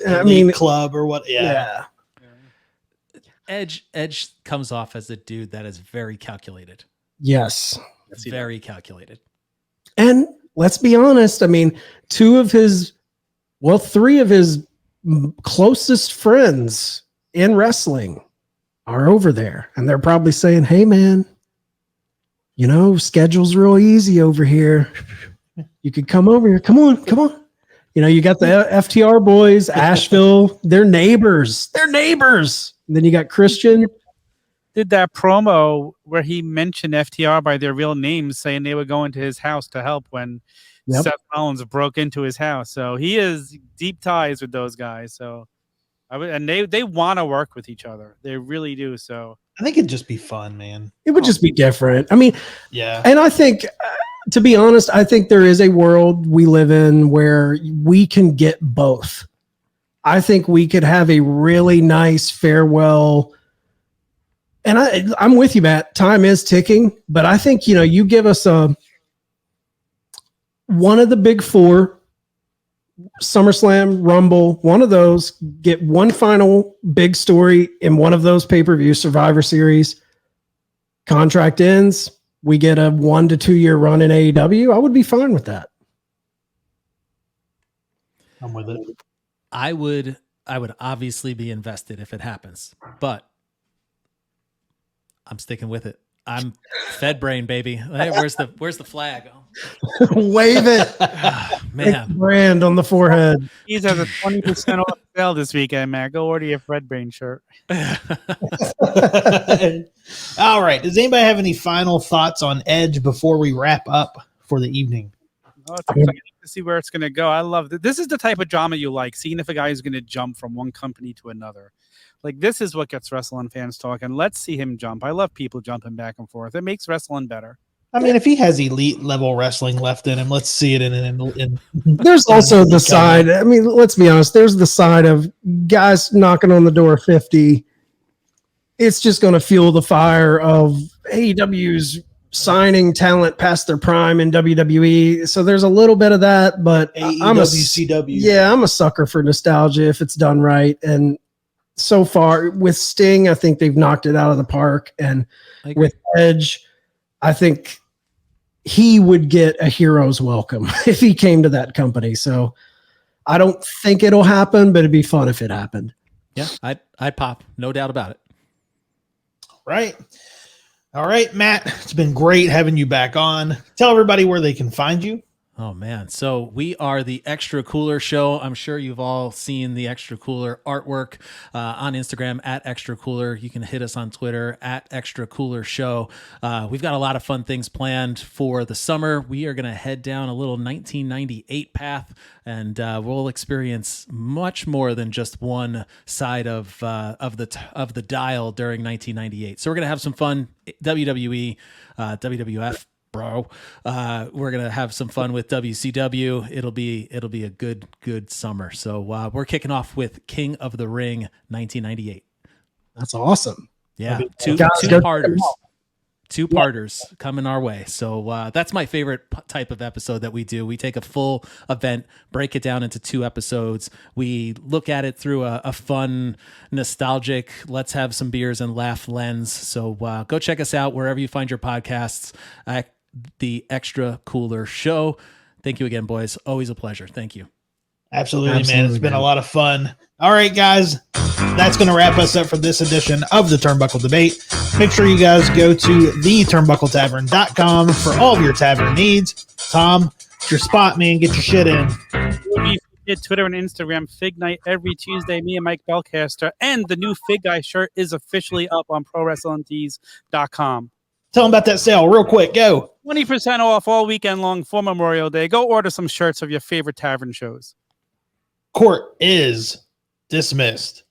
S2: club or what? Yeah.
S5: Edge comes off as a dude that is very calculated.
S3: Yes.
S5: Very calculated.
S3: And let's be honest. I mean, three of his closest friends in wrestling are over there. And they're probably saying, hey, man, schedule's real easy over here. You could come over here. Come on. You know, you got the FTR boys, Asheville, they're neighbors. They're neighbors. And then you got Christian.
S4: Did that promo where he mentioned FTR by their real names, saying they were going to his house to help when Seth Rollins broke into his house. So he has deep ties with those guys. So they want to work with each other. They really do. So
S2: I think it'd just be fun, man.
S3: It would just be different. I mean,
S2: yeah.
S3: And I think, to be honest, I think there is a world we live in where we can get both. I think we could have a really nice farewell. And I'm with you, Matt. Time is ticking, but I think, you know, you give us one of the big four, SummerSlam, Rumble, one of those, get one final big story in one of those pay-per-view, Survivor Series, contract ends, we get a 1 to 2 year run in AEW. I would be fine with that.
S2: I'm with it.
S5: I would obviously be invested if it happens, but I'm sticking with it. I'm Fed brain, baby. Hey, where's the flag?
S3: Wave it.
S5: Man.
S3: Big brand on the forehead.
S4: He's has a 20% off sale this weekend, Matt. Go order your Fred Brain shirt.
S2: All right. Does anybody have any final thoughts on Edge before we wrap up for the evening?
S4: Oh, it's exciting to see where it's going to go. I love that. This is the type of drama you like, seeing if a guy is going to jump from one company to another. Like, this is what gets wrestling fans talking. Let's see him jump. I love people jumping back and forth. It makes wrestling better.
S2: I mean, if he has elite level wrestling left in him, let's see it in
S3: There's also the side. I mean, let's be honest. There's the side of guys knocking on the door 50. It's just going to fuel the fire of AEW's signing talent past their prime in WWE. So there's a little bit of that, but I'm a sucker for nostalgia if it's done right. And so far with Sting, I think they've knocked it out of the park. And with Edge, I think he would get a hero's welcome if he came to that company. So I don't think it'll happen, but it'd be fun if it happened.
S5: Yeah, I'd pop. No doubt about it.
S2: Right. All right, Matt, it's been great having you back on. Tell everybody where they can find you.
S5: Oh, man. So we are the Extra Cooler Show. I'm sure you've all seen the Extra Cooler artwork on Instagram at Extra Cooler. You can hit us on Twitter at Extra Cooler Show. We've got a lot of fun things planned for the summer. We are going to head down a little 1998 path, and we'll experience much more than just one side of the dial during 1998. So we're going to have some fun. WWE, WWF. Bro, we're gonna have some fun with WCW. It'll be a good summer. So we're kicking off with King of the Ring 1998.
S3: That's awesome.
S5: Yeah, two-parters coming our way. So that's my favorite type of episode that we do. We take a full event, break it down into 2 episodes. We look at it through a fun, nostalgic, let's have some beers and laugh lens. So go check us out wherever you find your podcasts. The Extra Cooler Show. Thank you again, boys. Always a pleasure. Thank you.
S2: Absolutely, man. It's been a lot of fun. All right, guys. That's going to wrap us up for this edition of the Turnbuckle Debate. Make sure you guys go to theturnbuckletavern.com for all of your tavern needs. Tom, it's your spot, man. Get your shit in.
S4: Twitter and Instagram, Fig Night every Tuesday. Me and Mike Belcaster. And the new Fig Guy shirt is officially up on ProWrestlingTees.com.
S2: Tell them about that sale real quick. Go.
S4: 20% off all weekend long for Memorial Day. Go order some shirts of your favorite tavern shows.
S2: Court is dismissed.